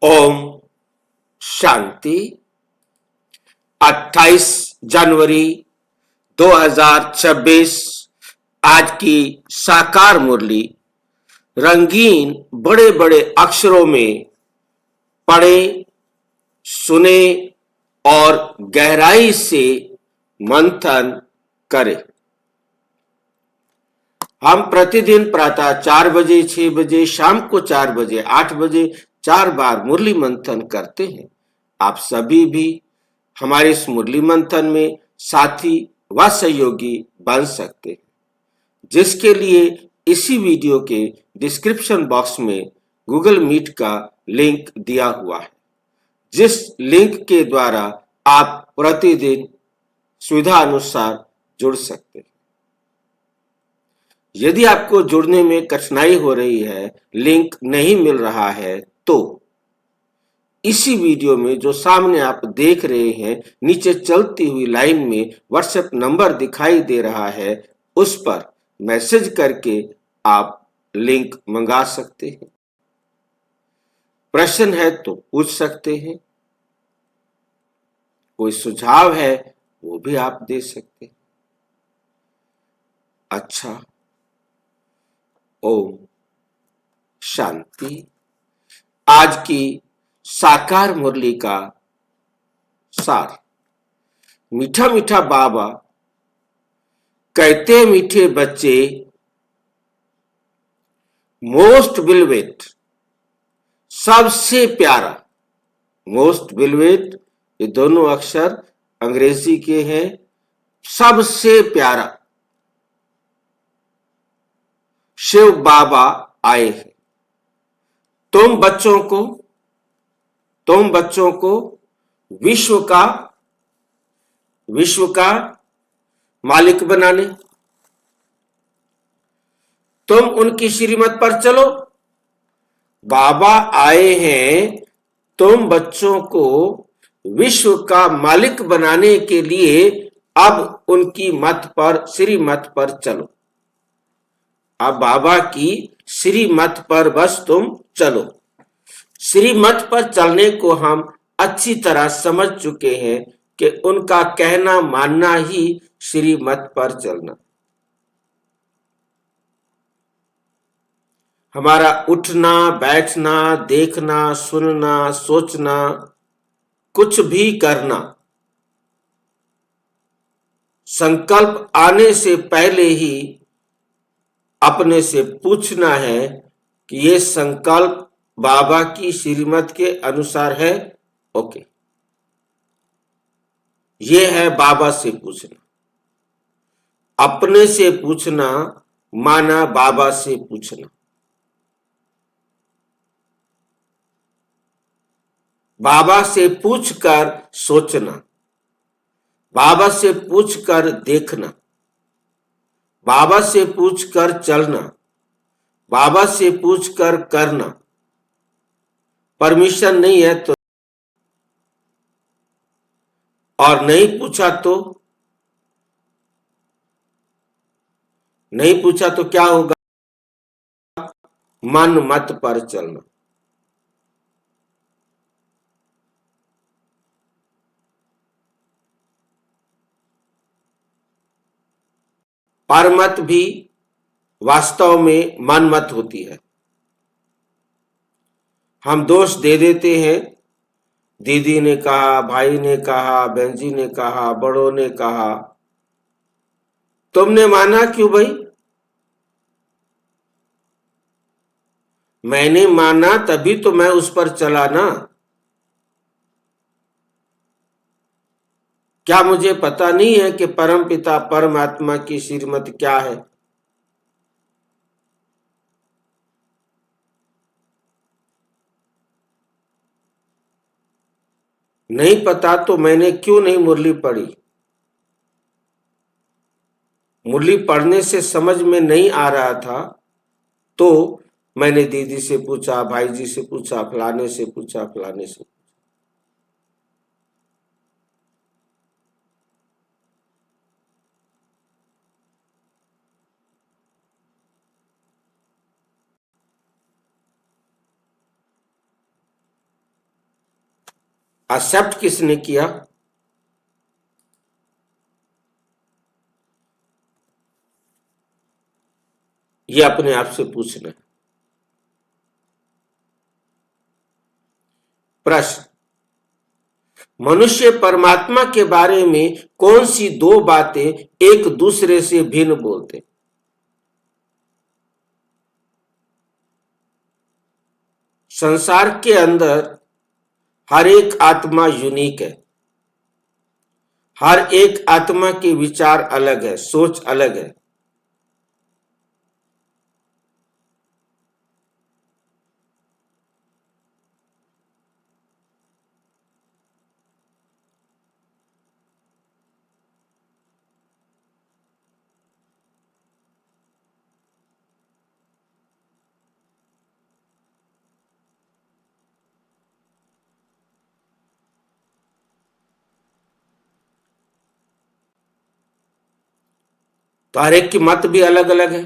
ओम शांति। 28 जनवरी 2026 आज की साकार मुरली रंगीन बड़े बड़े अक्षरों में पढ़ें, सुने और गहराई से मंथन करें। हम प्रतिदिन प्रातः 4 बजे, 6 बजे, शाम को 4 बजे, 8 बजे 4 बार मुरली मंथन करते हैं। आप सभी भी हमारे इस मुरली मंथन में साथी व सहयोगी बन सकते हैं, जिसके लिए इसी वीडियो के डिस्क्रिप्शन बॉक्स में गूगल मीट का लिंक दिया हुआ है, जिस लिंक के द्वारा आप प्रतिदिन सुविधा अनुसार जुड़ सकते हैं। यदि आपको जुड़ने में कठिनाई हो रही है, लिंक नहीं मिल रहा है, तो इसी वीडियो में जो सामने आप देख रहे हैं, नीचे चलती हुई लाइन में व्हाट्सएप नंबर दिखाई दे रहा है, उस पर मैसेज करके आप लिंक मंगा सकते हैं। प्रश्न है तो पूछ सकते हैं, कोई सुझाव है वो भी आप दे सकते हैं। अच्छा, ओम शांति। आज की साकार मुरली का सार। मीठा मीठा बाबा कहते मीठे बच्चे, मोस्ट बिलवेट सबसे प्यारा। मोस्ट बिलवेट ये दोनों अक्षर अंग्रेजी के हैं। सबसे प्यारा शिव बाबा आए हैं। तुम बच्चों को विश्व का मालिक बनाने, तुम उनकी श्रीमत पर चलो। बाबा आए हैं तुम बच्चों को विश्व का मालिक बनाने के लिए। अब उनकी श्रीमत पर चलो। अब बाबा की श्रीमत पर बस तुम चलो। श्रीमत पर चलने को हम अच्छी तरह समझ चुके हैं कि उनका कहना मानना ही श्रीमत पर चलना। हमारा उठना, बैठना, देखना, सुनना, सोचना, कुछ भी करना, संकल्प आने से पहले ही अपने से पूछना है कि ये संकल्प बाबा की श्रीमत के अनुसार है। ओके, ये है बाबा से पूछना। अपने से पूछना माना बाबा से पूछना। बाबा से पूछकर सोचना, बाबा से पूछकर देखना, बाबा से पूछकर चलना, बाबा से पूछकर करना। परमिशन नहीं है तो, और नहीं पूछा तो क्या होगा? मन मत पर चलना। परमत भी वास्तव में मनमत होती है। हम दोष दे देते हैं। दीदी ने कहा, भाई ने कहा, बहन जी ने कहा, बड़ों ने कहा, तुमने माना क्यों भाई? मैंने माना तभी तो मैं उस पर चला ना। क्या मुझे पता नहीं है कि परम पिता परमात्मा की श्रीमत क्या है? नहीं पता तो मैंने क्यों नहीं मुरली पढ़ी? मुरली पढ़ने से समझ में नहीं आ रहा था तो मैंने दीदी से पूछा, भाई जी से पूछा, फलाने से पूछा, फलाने से। एक्सेप्ट किसने किया? ये अपने आप से पूछना है। प्रश्न, मनुष्य परमात्मा के बारे में कौन सी दो बातें एक दूसरे से भिन्न बोलते? संसार के अंदर हर एक आत्मा यूनिक है। हर एक आत्मा के विचार अलग है, सोच अलग है। तो हर एक की मत भी अलग अलग है।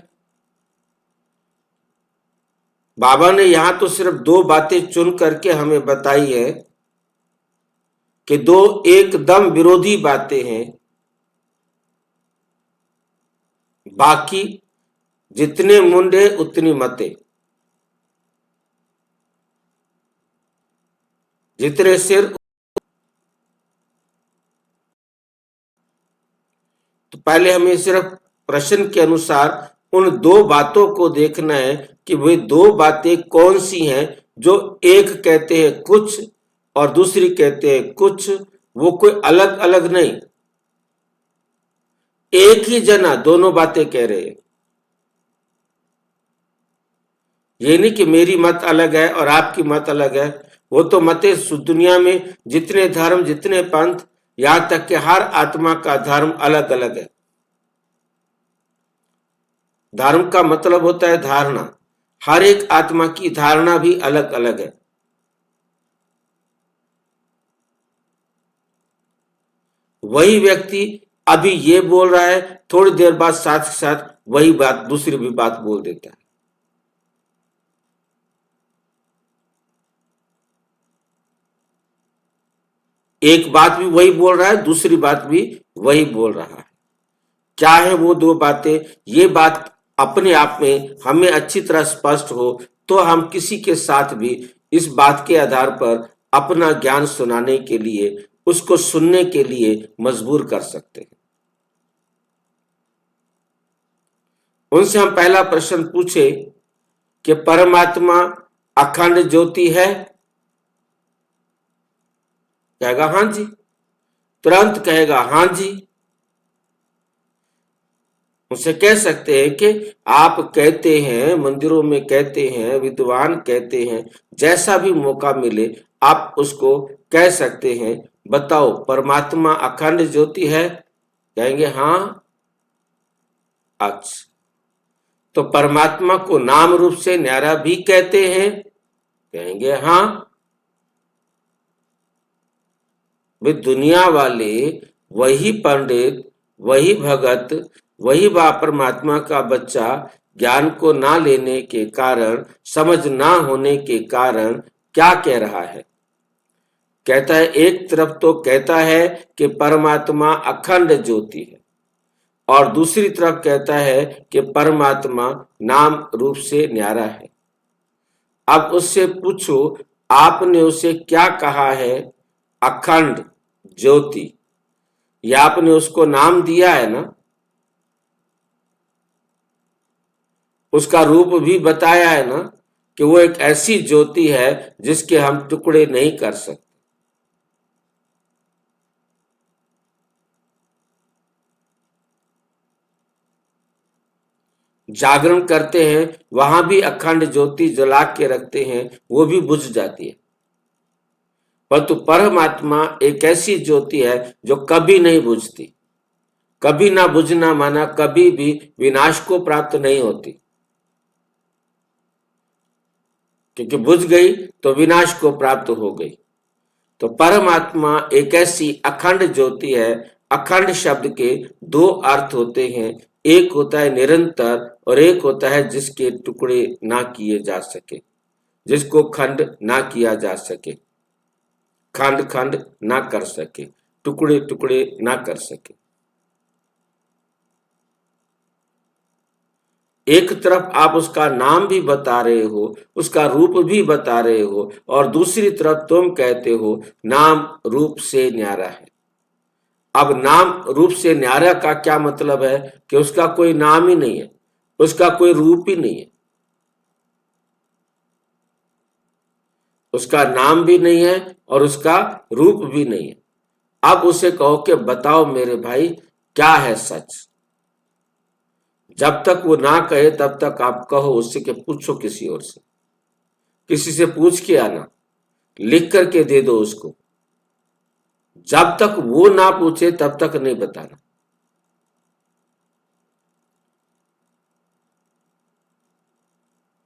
बाबा ने यहां तो सिर्फ दो बातें चुन करके हमें बताई है कि दो एकदम विरोधी बातें हैं। बाकी जितने मुंडे उतनी मतें, जितने सिर। तो पहले हमें सिर्फ प्रश्न के अनुसार उन दो बातों को देखना है कि वे दो बातें कौन सी हैं। जो एक कहते हैं कुछ और दूसरी कहते हैं कुछ, वो कोई अलग अलग नहीं, एक ही जना दोनों बातें कह रहे हैं। ये नहीं कि मेरी मत अलग है और आपकी मत अलग है। वो तो मतें दुनिया में जितने धर्म, जितने पंथ, यहां तक कि हर आत्मा का धर्म अलग अलग है। धर्म का मतलब होता है धारणा। हर एक आत्मा की धारणा भी अलग अलग है। वही व्यक्ति अभी ये बोल रहा है, थोड़ी देर बाद साथ ही साथ वही बात दूसरी भी बात बोल देता है। एक बात भी वही बोल रहा है, दूसरी बात भी वही बोल रहा है। क्या है वो दो बातें? ये बात अपने आप में हमें अच्छी तरह स्पष्ट हो तो हम किसी के साथ भी इस बात के आधार पर अपना ज्ञान सुनाने के लिए, उसको सुनने के लिए मजबूर कर सकते हैं। उनसे हम पहला प्रश्न पूछे कि परमात्मा अखंड ज्योति है? कहेगा हां जी, तुरंत कहेगा हां जी। उनसे कह सकते हैं कि आप कहते हैं, मंदिरों में कहते हैं, विद्वान कहते हैं, जैसा भी मौका मिले आप उसको कह सकते हैं, बताओ परमात्मा अखंड ज्योति है? कहेंगे हाँ। अच्छा, तो परमात्मा को नाम रूप से न्यारा भी कहते हैं? कहेंगे हाँ। वे दुनिया वाले, वही पंडित, वही भगत, वही बा परमात्मा का बच्चा ज्ञान को ना लेने के कारण, समझ ना होने के कारण क्या कह रहा है? कहता है, एक तरफ तो कहता है कि परमात्मा अखंड ज्योति है और दूसरी तरफ कहता है कि परमात्मा नाम रूप से न्यारा है। अब उससे पूछो, आपने उसे क्या कहा है? अखंड ज्योति। या आपने उसको नाम दिया है ना, उसका रूप भी बताया है ना कि वो एक ऐसी ज्योति है जिसके हम टुकड़े नहीं कर सकते। जागरण करते हैं वहां भी अखंड ज्योति जला के रखते हैं, वो भी बुझ जाती है। परंतु परमात्मा एक ऐसी ज्योति है जो कभी नहीं बुझती। कभी ना बुझना माना कभी भी विनाश को प्राप्त नहीं होती, क्योंकि बुझ गई तो विनाश को प्राप्त हो गई। तो परमात्मा एक ऐसी अखंड ज्योति है। अखंड शब्द के दो अर्थ होते हैं, एक होता है निरंतर और एक होता है जिसके टुकड़े ना किए जा सके, जिसको खंड ना किया जा सके। खंड खंड ना कर सके, टुकड़े टुकड़े ना कर सके। एक तरफ आप उसका नाम भी बता रहे हो, उसका रूप भी बता रहे हो, और दूसरी तरफ तुम कहते हो नाम रूप से न्यारा है। अब नाम रूप से न्यारा का क्या मतलब है कि उसका कोई नाम ही नहीं है, उसका कोई रूप ही नहीं है, उसका नाम भी नहीं है और उसका रूप भी नहीं है। अब उसे कहो कि बताओ मेरे भाई क्या है सच। जब तक वो ना कहे तब तक आप कहो उससे कि पूछो किसी और से, किसी से पूछ के आना, लिख करके दे दो उसको। जब तक वो ना पूछे तब तक नहीं बताना।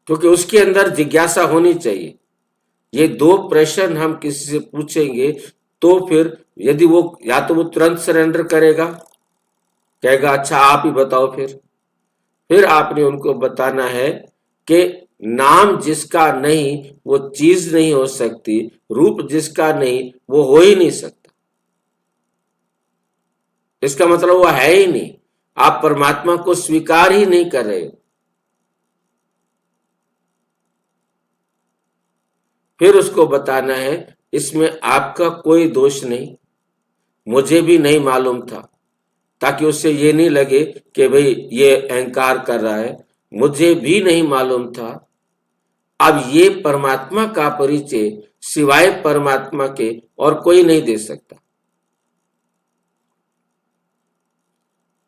क्योंकि उसके अंदर जिज्ञासा होनी चाहिए। ये दो प्रश्न हम किसी से पूछेंगे तो फिर यदि वो या तो वो तुरंत सरेंडर करेगा, कहेगा अच्छा आप ही बताओ, फिर आपने उनको बताना है कि नाम जिसका नहीं वो चीज नहीं हो सकती, रूप जिसका नहीं वो हो ही नहीं सकता। इसका मतलब वो है ही नहीं, आप परमात्मा को स्वीकार ही नहीं कर रहे हो। फिर उसको बताना है इसमें आपका कोई दोष नहीं, मुझे भी नहीं मालूम था, ताकि उससे ये नहीं लगे कि भाई ये अहंकार कर रहा है, मुझे भी नहीं मालूम था। अब ये परमात्मा का परिचय सिवाय परमात्मा के और कोई नहीं दे सकता।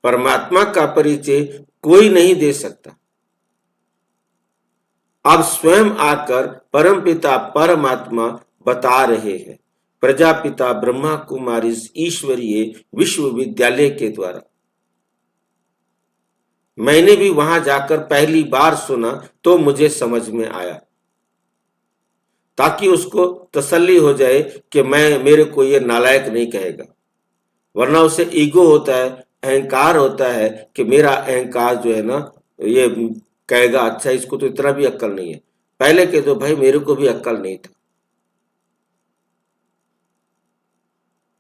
परमात्मा का परिचय कोई नहीं दे सकता। अब स्वयं आकर परमपिता परमात्मा बता रहे हैं प्रजापिता ब्रह्मा कुमारी ईश्वरीय विश्वविद्यालय के द्वारा। मैंने भी वहां जाकर पहली बार सुना तो मुझे समझ में आया, ताकि उसको तसल्ली हो जाए कि मेरे को ये नालायक नहीं कहेगा। वरना उसे ईगो होता है, अहंकार होता है कि मेरा अहंकार जो है ना, ये कहेगा अच्छा इसको तो इतना भी अक्ल नहीं है। पहले कह दो भाई मेरे को भी अक्ल नहीं था।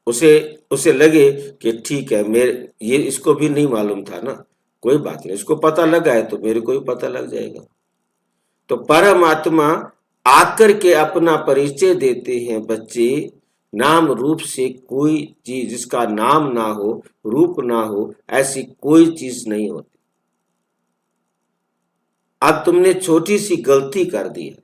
उसे उसे लगे कि ठीक है, मेरे ये इसको भी नहीं मालूम था ना, कोई बात नहीं, इसको पता लगा है तो मेरे को भी पता लग जाएगा। तो परमात्मा आकर के अपना परिचय देते हैं बच्चे, नाम रूप से कोई चीज जिसका नाम ना हो, रूप ना हो, ऐसी कोई चीज नहीं होती। अब तुमने छोटी सी गलती कर दी है,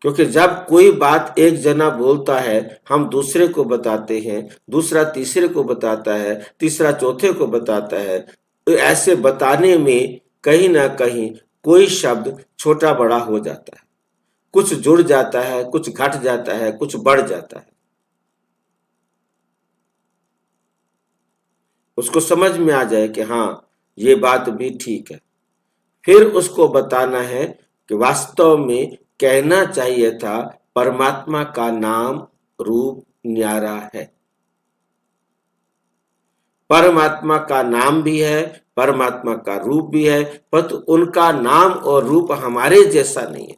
क्योंकि जब कोई बात एक जना बोलता है हम दूसरे को बताते हैं, दूसरा तीसरे को बताता है, तीसरा चौथे को बताता है, तो ऐसे बताने में कहीं ना कहीं कोई शब्द छोटा बड़ा हो जाता है, कुछ जुड़ जाता है, कुछ घट जाता है, कुछ बढ़ जाता है। उसको समझ में आ जाए कि हाँ ये बात भी ठीक है। फिर उसको बताना है कि वास्तव में कहना चाहिए था परमात्मा का नाम रूप न्यारा है। परमात्मा का नाम भी है, परमात्मा का रूप भी है, परंतु उनका नाम और रूप हमारे जैसा नहीं है।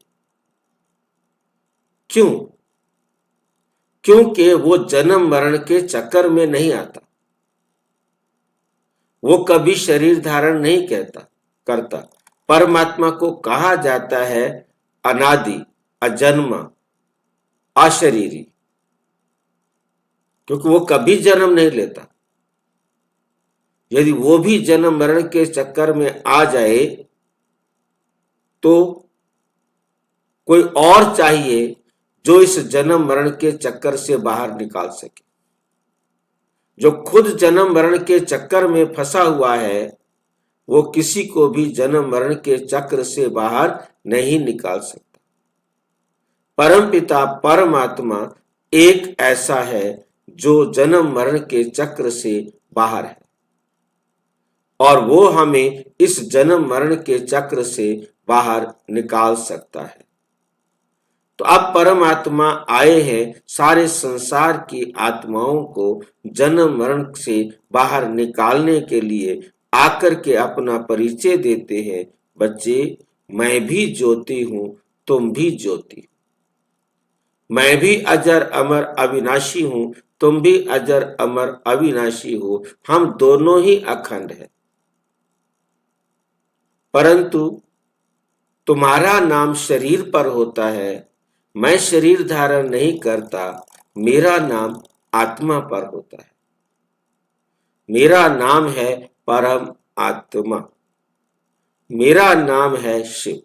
क्यों? क्योंकि वो जन्म मरण के चक्कर में नहीं आता, वो कभी शरीर धारण नहीं करता। परमात्मा को कहा जाता है अनादि, अजन्मा, अशरीरी, क्योंकि वो कभी जन्म नहीं लेता। यदि वो भी जन्म मरण के चक्कर में आ जाए तो कोई और चाहिए जो इस जन्म मरण के चक्कर से बाहर निकाल सके। जो खुद जन्म मरण के चक्कर में फंसा हुआ है वो किसी को भी जन्म मरण के चक्र से बाहर नहीं निकाल सकता। परमपिता परमात्मा एक ऐसा है जो जन्म मरण के चक्र से बाहर है, और वो हमें इस जन्म मरण के चक्र से बाहर निकाल सकता है। तो अब परमात्मा आए हैं सारे संसार की आत्माओं को जन्म मरण से बाहर निकालने के लिए, आकर के अपना परिचय देते हैं बच्चे मैं भी ज्योति हूं, तुम भी ज्योति। मैं भी अजर अमर अविनाशी हूं, तुम भी अजर अमर अविनाशी हो, हम दोनों ही अखंड हैं। परंतु तुम्हारा नाम शरीर पर होता है, मैं शरीर धारण नहीं करता, मेरा नाम आत्मा पर होता है। मेरा नाम है परम आत्मा, मेरा नाम है शिव।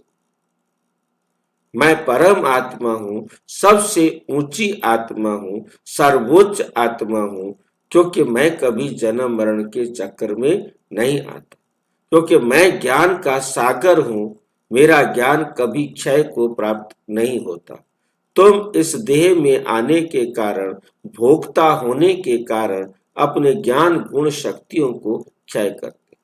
मैं परम आत्मा हूं, सबसे ऊंची आत्मा हूं, सर्वोच्च आत्मा हूं, क्योंकि मैं कभी जन्म मरण के चक्कर में नहीं आता, क्योंकि मैं ज्ञान का सागर हूं, मेरा ज्ञान कभी क्षय को प्राप्त नहीं होता। तुम इस देह में आने के कारण, भोक्ता होने के कारण अपने ज्ञान गुण शक्तियों को क्षय करते।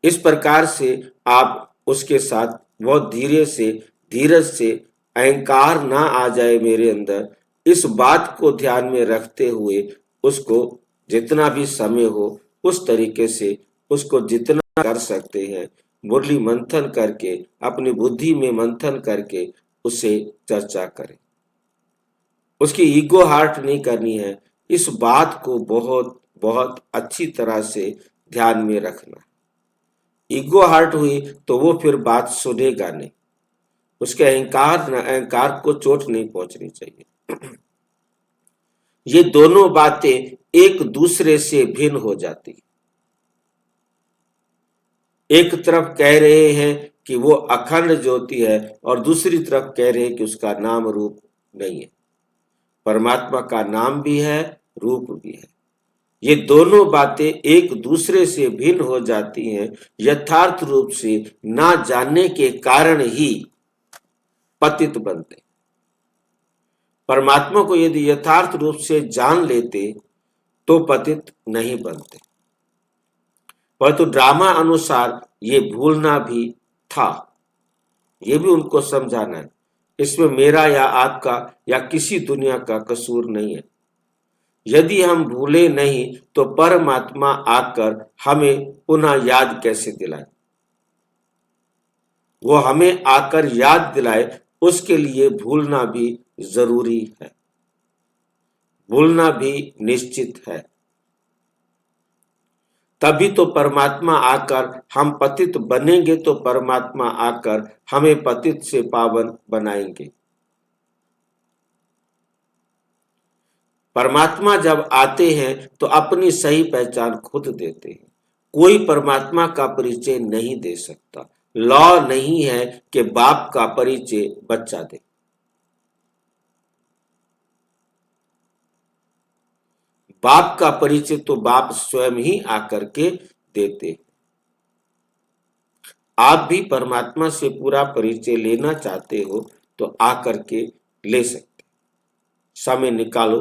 इस प्रकार से आप उसके साथ बहुत धीरज से अहंकार ना आ जाए मेरे अंदर, इस बात को ध्यान में रखते हुए उसको जितना भी समय हो उस तरीके से उसको जितना कर सकते हैं मुरली मंथन करके, अपनी बुद्धि में मंथन करके उसे चर्चा करें। उसकी ईगो हार्ट नहीं करनी है, इस बात को बहुत बहुत अच्छी तरह से ध्यान में रखना। ईगो हार्ट हुई तो वो फिर बात सुनेगा नहीं, उसके अहंकार को चोट नहीं पहुंचनी चाहिए। ये दोनों बातें एक दूसरे से भिन्न हो जाती। एक तरफ कह रहे हैं कि वो अखंड ज्योति है और दूसरी तरफ कह रहे हैं कि उसका नाम रूप नहीं है। परमात्मा का नाम भी है, रूप भी है। ये दोनों बातें एक दूसरे से भिन्न हो जाती हैं, यथार्थ रूप से ना जानने के कारण ही पतित बनते। परमात्मा को यदि यथार्थ रूप से जान लेते तो पतित नहीं बनते, परंतु ड्रामा अनुसार ये भूलना भी था, ये भी उनको समझाना है। इसमें मेरा या आपका या किसी दुनिया का कसूर नहीं है। यदि हम भूले नहीं तो परमात्मा आकर हमें पुनः याद कैसे दिलाए? वो हमें आकर याद दिलाए, उसके लिए भूलना भी जरूरी है, भूलना भी निश्चित है। तभी तो परमात्मा आकर, हम पतित बनेंगे तो परमात्मा आकर हमें पतित से पावन बनाएंगे। परमात्मा जब आते हैं तो अपनी सही पहचान खुद देते हैं, कोई परमात्मा का परिचय नहीं दे सकता। लॉ नहीं है कि बाप का परिचय बच्चा दे। बाप का परिचय तो बाप स्वयं ही आकर के देते। आप भी परमात्मा से पूरा परिचय लेना चाहते हो तो आकर के ले सकते। समय निकालो,